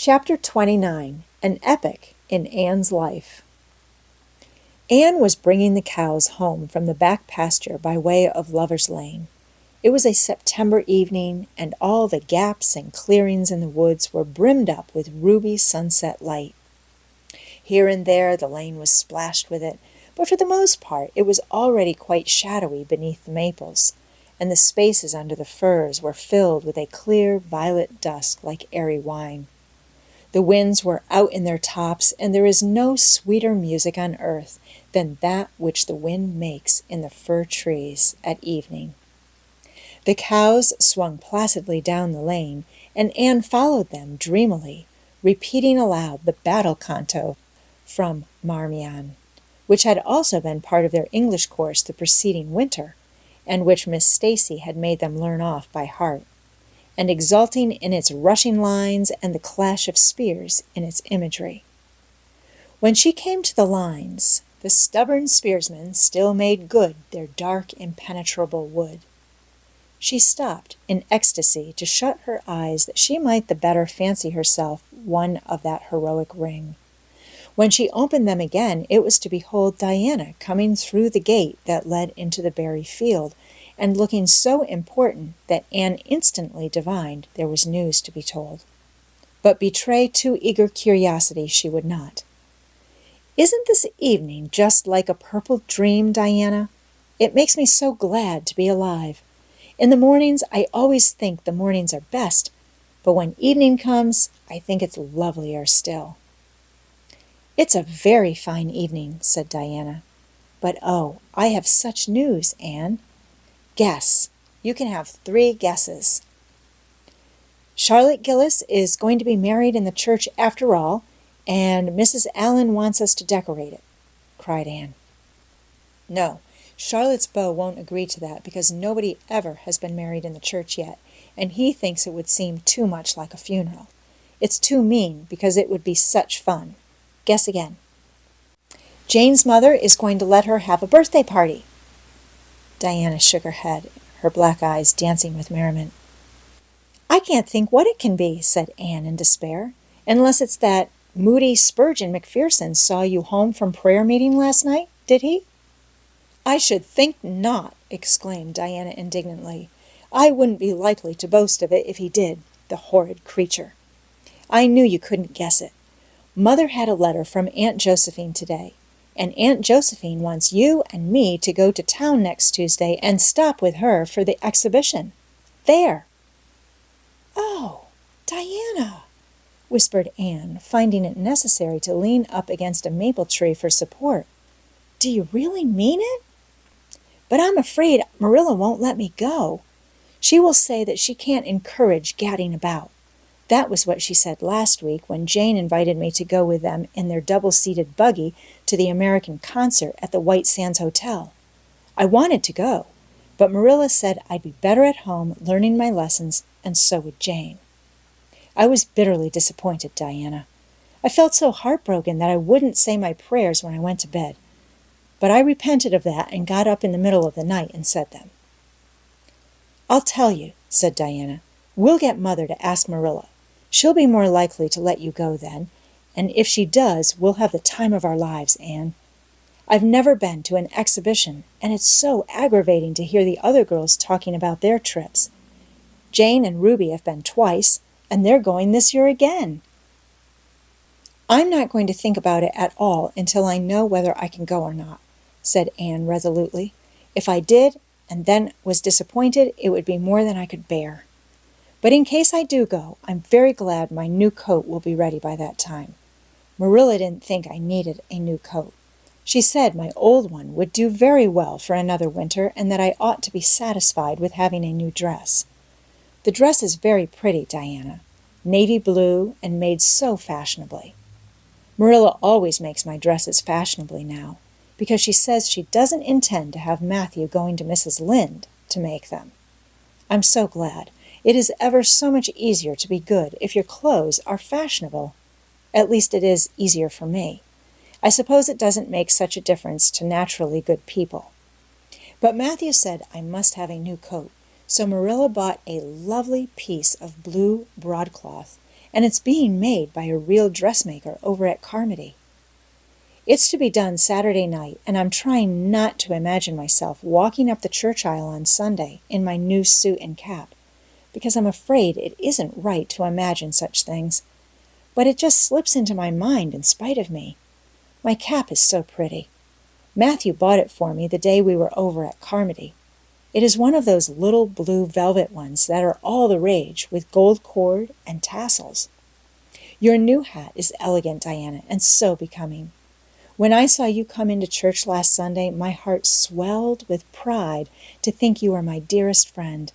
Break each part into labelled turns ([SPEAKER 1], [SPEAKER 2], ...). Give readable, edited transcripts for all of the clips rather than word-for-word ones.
[SPEAKER 1] Chapter 29, An Epoch in Anne's Life. Anne was bringing the cows home from the back pasture by way of Lover's Lane. It was a September evening, and all the gaps and clearings in the woods were brimmed up with ruby sunset light. Here and there the lane was splashed with it, but for the most part it was already quite shadowy beneath the maples, and the spaces under the firs were filled with a clear violet dusk like airy wine. The winds were out in their tops, and there is no sweeter music on earth than that which the wind makes in the fir trees at evening. The cows swung placidly down the lane, and Anne followed them dreamily, repeating aloud the battle canto from Marmion, which had also been part of their English course the preceding winter, and which Miss Stacy had made them learn off by heart, and exulting in its rushing lines and the clash of spears in its imagery. When she came to the lines, the stubborn spearsmen still made good their dark, impenetrable wood. She stopped in ecstasy to shut her eyes that she might the better fancy herself one of that heroic ring. When she opened them again, it was to behold Diana coming through the gate that led into the berry field, and looking so important that Anne instantly divined there was news to be told. But betray too eager curiosity she would not. "Isn't this evening just like a purple dream, Diana? It makes me so glad to be alive. In the mornings I always think the mornings are best, but when evening comes I think it's lovelier still." "It's a very fine evening," said Diana. "But oh, I have such news, Anne. Guess. You can have 3 guesses." "Charlotte Gillis is going to be married in the church after all, and Mrs. Allen wants us to decorate it," cried Anne. "No, Charlotte's beau won't agree to that because nobody ever has been married in the church yet, and he thinks it would seem too much like a funeral. It's too mean because it would be such fun. Guess again." "Jane's mother is going to let her have a birthday party." Diana shook her head, her black eyes dancing with merriment. "I can't think what it can be," said Anne in despair, "unless it's that Moody Spurgeon Macpherson saw you home from prayer meeting last night, did he?" "I should think not!" exclaimed Diana indignantly. "I wouldn't be likely to boast of it if he did, the horrid creature. I knew you couldn't guess it. Mother had a letter from Aunt Josephine today, and Aunt Josephine wants you and me to go to town next Tuesday and stop with her for the exhibition. There!" "Oh, Diana!" whispered Anne, finding it necessary to lean up against a maple tree for support. "Do you really mean it? But I'm afraid Marilla won't let me go. She will say that she can't encourage gadding about. That was what she said last week when Jane invited me to go with them in their double-seated buggy to the American concert at the White Sands Hotel. I wanted to go, but Marilla said I'd be better at home learning my lessons, and so would Jane. I was bitterly disappointed, Diana. I felt so heartbroken that I wouldn't say my prayers when I went to bed. But I repented of that and got up in the middle of the night and said them." "I'll tell you," said Diana. "We'll get Mother to ask Marilla. She'll be more likely to let you go then, and if she does, we'll have the time of our lives, Anne. I've never been to an exhibition, and it's so aggravating to hear the other girls talking about their trips. Jane and Ruby have been twice, and they're going this year again." "I'm not going to think about it at all until I know whether I can go or not," said Anne resolutely. "If I did, and then was disappointed, it would be more than I could bear. But in case I do go, I'm very glad my new coat will be ready by that time. Marilla didn't think I needed a new coat. She said my old one would do very well for another winter and that I ought to be satisfied with having a new dress. The dress is very pretty, Diana, navy blue and made so fashionably. Marilla always makes my dresses fashionably now, because she says she doesn't intend to have Mathew going to Mrs. Lynde to make them. I'm so glad. It is ever so much easier to be good if your clothes are fashionable. At least it is easier for me. I suppose it doesn't make such a difference to naturally good people. But Mathew said I must have a new coat, so Marilla bought a lovely piece of blue broadcloth and it's being made by a real dressmaker over at Carmody. It's to be done Saturday night, and I'm trying not to imagine myself walking up the church aisle on Sunday in my new suit and cap, because I'm afraid it isn't right to imagine such things. But it just slips into my mind in spite of me. My cap is so pretty. Mathew bought it for me the day we were over at Carmody. It is one of those little blue velvet ones that are all the rage, with gold cord and tassels. Your new hat is elegant, Diana, and so becoming. When I saw you come into church last Sunday, my heart swelled with pride to think you were my dearest friend.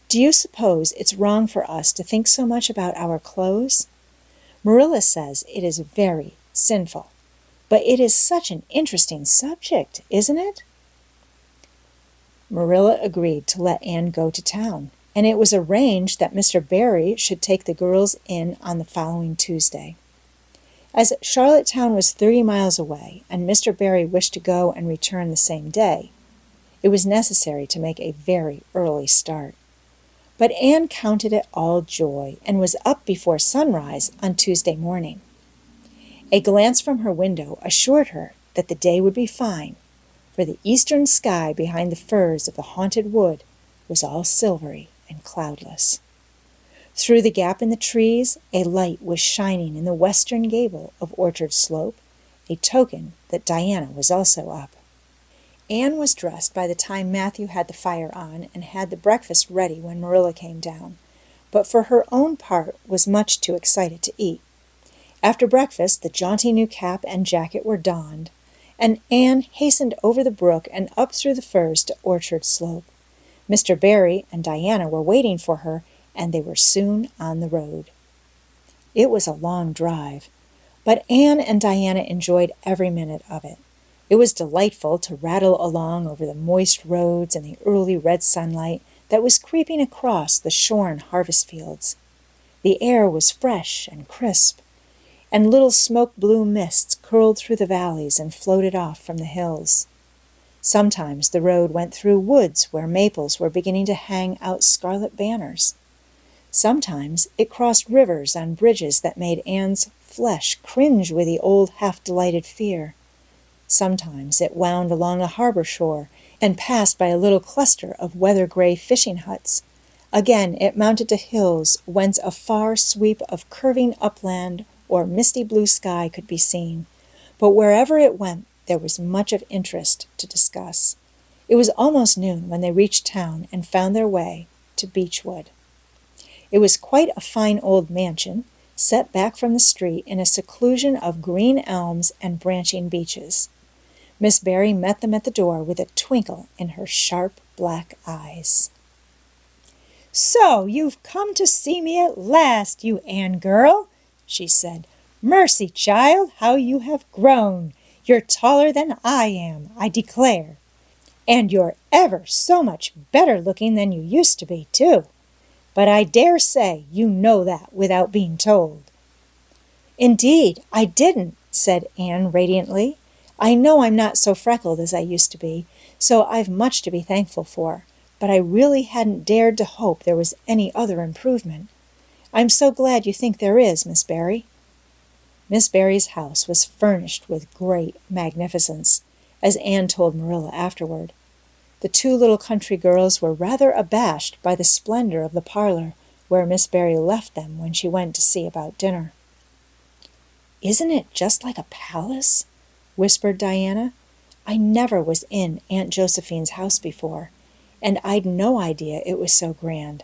[SPEAKER 1] Do you suppose it's wrong for us to think so much about our clothes? Marilla says it is very sinful, but it is such an interesting subject, isn't it? Marilla agreed to let Anne go to town, and it was arranged that Mr. Barry should take the girls in on the following Tuesday. As Charlottetown was 30 miles away, and Mr. Barry wished to go and return the same day, it was necessary to make a very early start. But Anne counted it all joy, and was up before sunrise on Tuesday morning. A glance from her window assured her that the day would be fine, for the eastern sky behind the firs of the haunted wood was all silvery and cloudless. Through the gap in the trees, a light was shining in the western gable of Orchard Slope, a token that Diana was also up. Anne was dressed by the time Mathew had the fire on and had the breakfast ready when Marilla came down, but for her own part was much too excited to eat. After breakfast, the jaunty new cap and jacket were donned, and Anne hastened over the brook and up through the firs to Orchard Slope. Mr. Barry and Diana were waiting for her, and they were soon on the road. It was a long drive, but Anne and Diana enjoyed every minute of it. It was delightful to rattle along over the moist roads in the early red sunlight that was creeping across the shorn harvest fields. The air was fresh and crisp, and little smoke-blue mists curled through the valleys and floated off from the hills. Sometimes the road went through woods where maples were beginning to hang out scarlet banners. Sometimes it crossed rivers on bridges that made Anne's flesh cringe with the old half-delighted fear. Sometimes it wound along a harbor shore and passed by a little cluster of weather-gray fishing huts. Again it mounted to hills whence a far sweep of curving upland or misty blue sky could be seen. But wherever it went, there was much of interest to discuss. It was almost noon when they reached town and found their way to Beechwood. It was quite a fine old mansion, set back from the street in a seclusion of green elms and branching beeches. Miss Barry met them at the door with a twinkle in her sharp black eyes. "So you've come to see me at last, you Anne girl," she said. "Mercy, child, how you have grown! You're taller than I am, I declare. And you're ever so much better looking than you used to be, too. But I dare say you know that without being told." "Indeed, I didn't," said Anne radiantly. "I know I'm not so freckled as I used to be, so I've much to be thankful for, but I really hadn't dared to hope there was any other improvement. I'm so glad you think there is, Miss Barry." Miss Barry's house was furnished with great magnificence, as Anne told Marilla afterward. The two little country girls were rather abashed by the splendor of the parlor where Miss Barry left them when she went to see about dinner. "Isn't it just like a palace?" whispered Diana. "I never was in Aunt Josephine's house before, and I'd no idea it was so grand.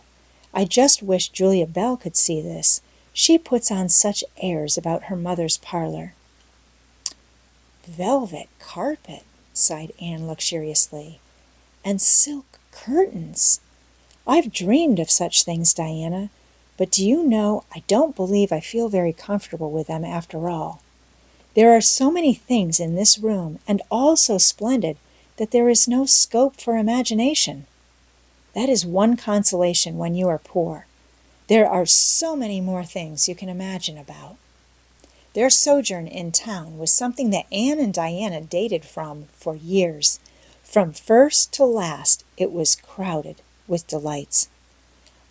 [SPEAKER 1] I just wish Julia Bell could see this. She puts on such airs about her mother's parlor." "Velvet carpet," sighed Anne luxuriously, "and silk curtains. I've dreamed of such things, Diana, but do you know, I don't believe I feel very comfortable with them after all. There are so many things in this room, and all so splendid, that there is no scope for imagination. That is one consolation when you are poor. There are so many more things you can imagine about." Their sojourn in town was something that Anne and Diana dated from for years. From first to last, it was crowded with delights.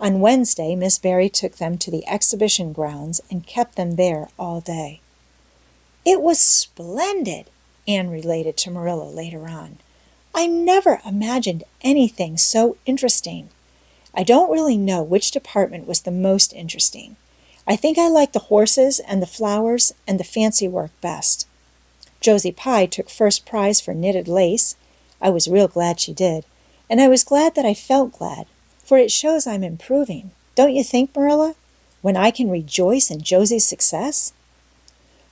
[SPEAKER 1] On Wednesday, Miss Barry took them to the exhibition grounds and kept them there all day. "It was splendid," Anne related to Marilla later on. "I never imagined anything so interesting. I don't really know which department was the most interesting. I think I liked the horses and the flowers and the fancy work best. Josie Pye took first prize for knitted lace. I was real glad she did, and I was glad that I felt glad, for it shows I'm improving. Don't you think, Marilla? When I can rejoice in Josie's success?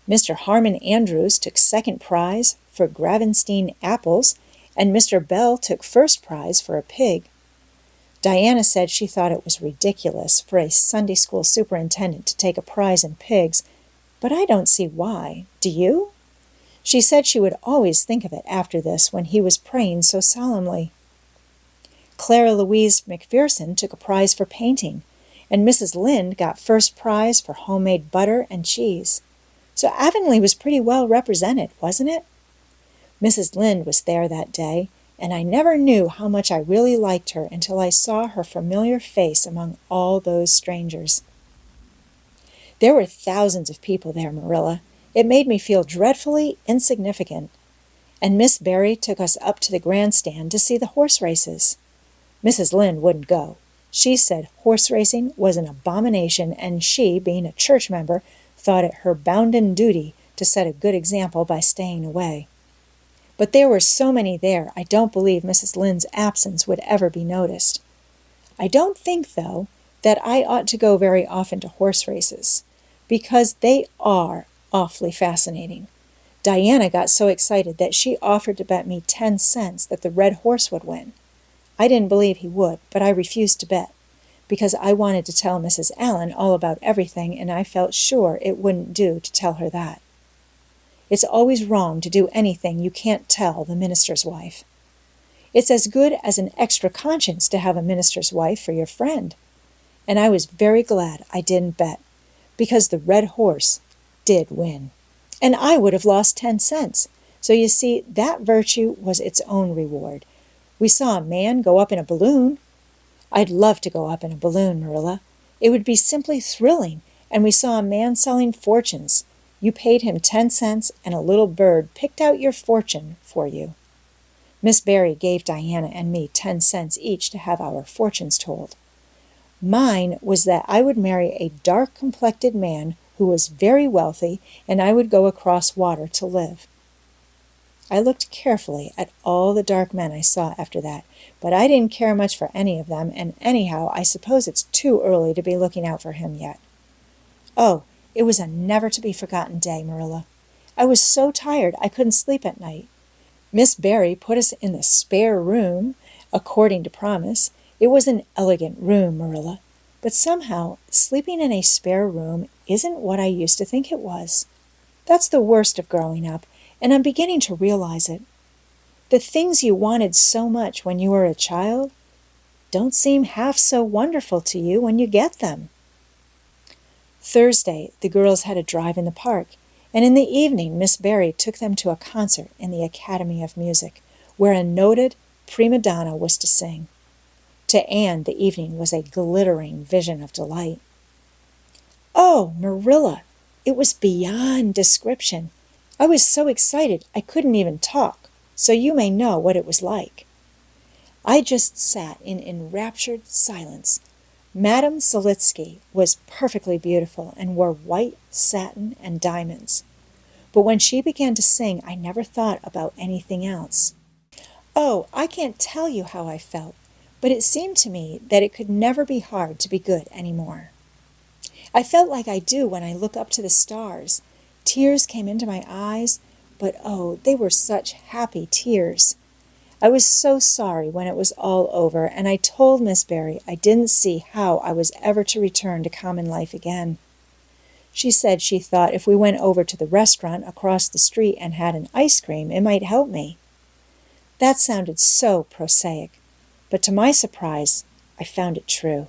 [SPEAKER 1] Mr. Harmon Andrews took second prize for Gravenstein apples, and Mr. Bell took first prize for a pig. Diana said she thought it was ridiculous for a Sunday school superintendent to take a prize in pigs, but I don't see why. Do you? She said she would always think of it after this when he was praying so solemnly. Clara Louise McPherson took a prize for painting, and Mrs. Lynde got first prize for homemade butter and cheese. So Avonlea was pretty well represented, wasn't it? Mrs. Lynde was there that day, and I never knew how much I really liked her until I saw her familiar face among all those strangers. There were thousands of people there, Marilla. It made me feel dreadfully insignificant. And Miss Barry took us up to the grandstand to see the horse races. Mrs. Lynde wouldn't go. She said horse racing was an abomination, and she, being a church member, thought it her bounden duty to set a good example by staying away. But there were so many there, I don't believe Mrs. Lynde's absence would ever be noticed. I don't think, though, that I ought to go very often to horse races, because they are awfully fascinating. Diana got so excited that she offered to bet me 10 cents that the red horse would win. I didn't believe he would, but I refused to bet, because I wanted to tell Mrs. Allen all about everything, and I felt sure it wouldn't do to tell her that. It's always wrong to do anything you can't tell the minister's wife. It's as good as an extra conscience to have a minister's wife for your friend. And I was very glad I didn't bet, because the red horse did win. And I would have lost 10 cents. So you see, that virtue was its own reward. We saw a man go up in a balloon. I'd love to go up in a balloon, Marilla. It would be simply thrilling. And we saw a man selling fortunes. You paid him 10 cents, and a little bird picked out your fortune for you. Miss Barry gave Diana and me 10 cents each to have our fortunes told. Mine was that I would marry a dark-complected man who was very wealthy, and I would go across water to live. I looked carefully at all the dark men I saw after that, but I didn't care much for any of them, and anyhow, I suppose it's too early to be looking out for him yet. Oh, it was a never-to-be-forgotten day, Marilla. I was so tired I couldn't sleep at night. Miss Barry put us in the spare room, according to promise. It was an elegant room, Marilla, but somehow sleeping in a spare room isn't what I used to think it was. That's the worst of growing up, and I'm beginning to realize it. The things you wanted so much when you were a child don't seem half so wonderful to you when you get them. Thursday, the girls had a drive in the park, and in the evening Miss Barry took them to a concert in the Academy of Music, where a noted prima donna was to sing. To Anne, the evening was a glittering vision of delight. Oh, Marilla, it was beyond description. I was so excited I couldn't even talk, so you may know what it was like. I just sat in enraptured silence. Madame Selitsky was perfectly beautiful and wore white satin and diamonds. But when she began to sing, I never thought about anything else. Oh, I can't tell you how I felt, but it seemed to me that it could never be hard to be good anymore. I felt like I do when I look up to the stars. Tears came into my eyes, but oh, they were such happy tears. I was so sorry when it was all over, and I told Miss Barry I didn't see how I was ever to return to common life again. She said she thought if we went over to the restaurant across the street and had an ice cream, it might help me. That sounded so prosaic, but to my surprise, I found it true.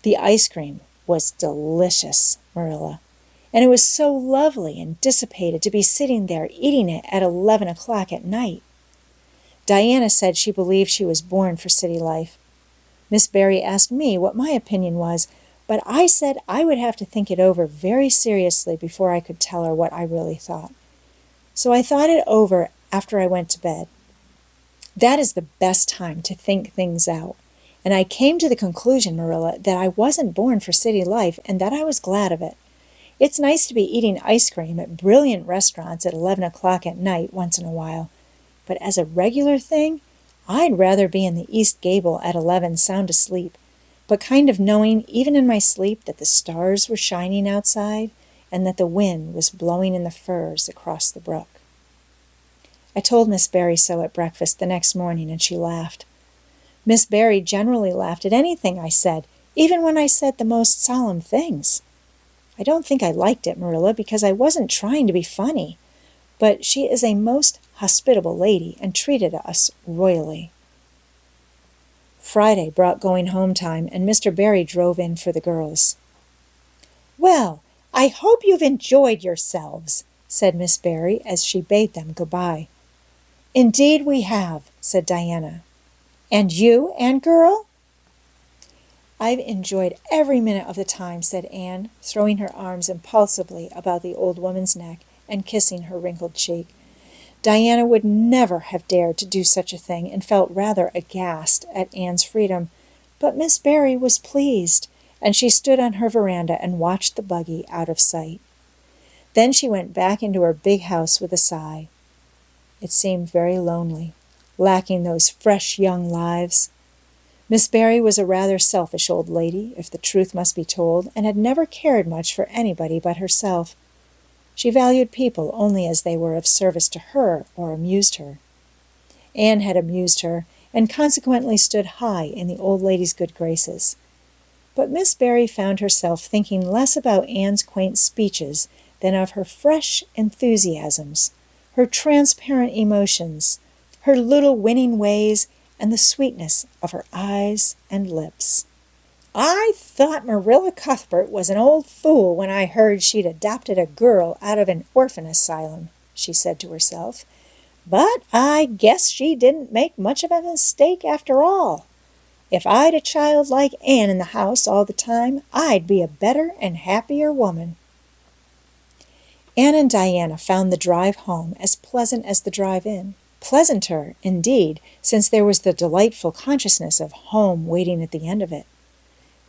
[SPEAKER 1] The ice cream was delicious, Marilla, and it was so lovely and dissipated to be sitting there eating it at 11 o'clock at night. Diana said she believed she was born for city life. Miss Barry asked me what my opinion was, but I said I would have to think it over very seriously before I could tell her what I really thought. So I thought it over after I went to bed. That is the best time to think things out. And I came to the conclusion, Marilla, that I wasn't born for city life and that I was glad of it. It's nice to be eating ice cream at brilliant restaurants at 11 o'clock at night once in a while. But as a regular thing, I'd rather be in the East Gable at 11 sound asleep, but kind of knowing even in my sleep that the stars were shining outside and that the wind was blowing in the firs across the brook. I told Miss Barry so at breakfast the next morning, and she laughed. Miss Barry generally laughed at anything I said, even when I said the most solemn things. I don't think I liked it, Marilla, because I wasn't trying to be funny, but she is a most hospitable lady and treated us royally. Friday brought going home time, and Mr. Barry drove in for the girls. "Well, I hope you've enjoyed yourselves," said Miss Barry as she bade them goodbye. "Indeed we have," said Diana. "And you, Anne girl?" "I've enjoyed every minute of the time," said Anne, throwing her arms impulsively about the old woman's neck and kissing her wrinkled cheek. Diana would never have dared to do such a thing and felt rather aghast at Anne's freedom, but Miss Barry was pleased, and she stood on her veranda and watched the buggy out of sight. Then she went back into her big house with a sigh. It seemed very lonely, lacking those fresh young lives. Miss Barry was a rather selfish old lady, if the truth must be told, and had never cared much for anybody but herself. She valued people only as they were of service to her or amused her. Anne had amused her, and consequently stood high in the old lady's good graces. But Miss Barry found herself thinking less about Anne's quaint speeches than of her fresh enthusiasms, her transparent emotions, her little winning ways, and the sweetness of her eyes and lips. "I thought Marilla Cuthbert was an old fool when I heard she'd adopted a girl out of an orphan asylum," she said to herself. "But I guess she didn't make much of a mistake after all. If I'd a child like Anne in the house all the time, I'd be a better and happier woman." Anne and Diana found the drive home as pleasant as the drive in. Pleasanter, indeed, since there was the delightful consciousness of home waiting at the end of it.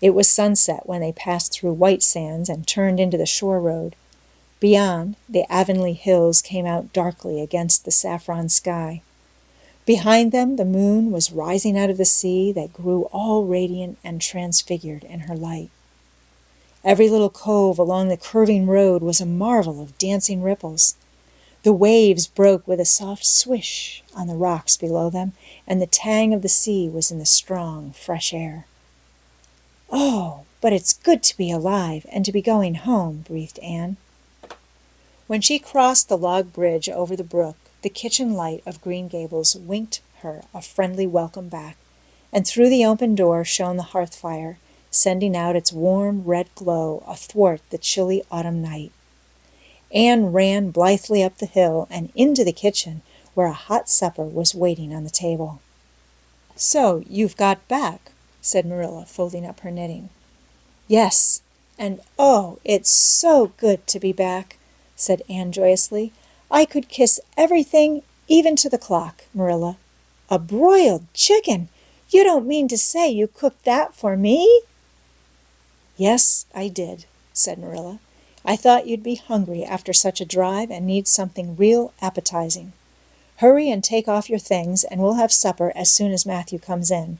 [SPEAKER 1] It was sunset when they passed through White Sands and turned into the shore road. Beyond, the Avonlea hills came out darkly against the saffron sky. Behind them, the moon was rising out of the sea that grew all radiant and transfigured in her light. Every little cove along the curving road was a marvel of dancing ripples. The waves broke with a soft swish on the rocks below them, and the tang of the sea was in the strong, fresh air. "Oh, but it's good to be alive and to be going home," breathed Anne. When she crossed the log bridge over the brook, the kitchen light of Green Gables winked her a friendly welcome back, and through the open door shone the hearth fire, sending out its warm red glow athwart the chilly autumn night. Anne ran blithely up the hill and into the kitchen, where a hot supper was waiting on the table. "So you've got back," said Marilla, folding up her knitting. "Yes, and oh, it's so good to be back," said Anne joyously. "I could kiss everything, even to the clock, Marilla. A broiled chicken! You don't mean to say you cooked that for me?" "Yes, I did," said Marilla. "I thought you'd be hungry after such a drive and need something real appetizing. Hurry and take off your things, and we'll have supper as soon as Mathew comes in.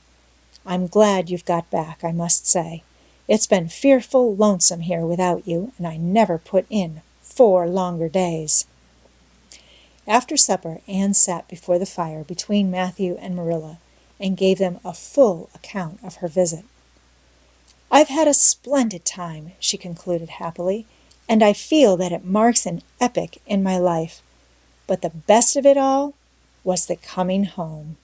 [SPEAKER 1] I'm glad you've got back, I must say. It's been fearful lonesome here without you, and I never put in 4 longer days." After supper, Anne sat before the fire between Mathew and Marilla and gave them a full account of her visit. "I've had a splendid time," she concluded happily, "and I feel that it marks an epoch in my life. But the best of it all was the coming home."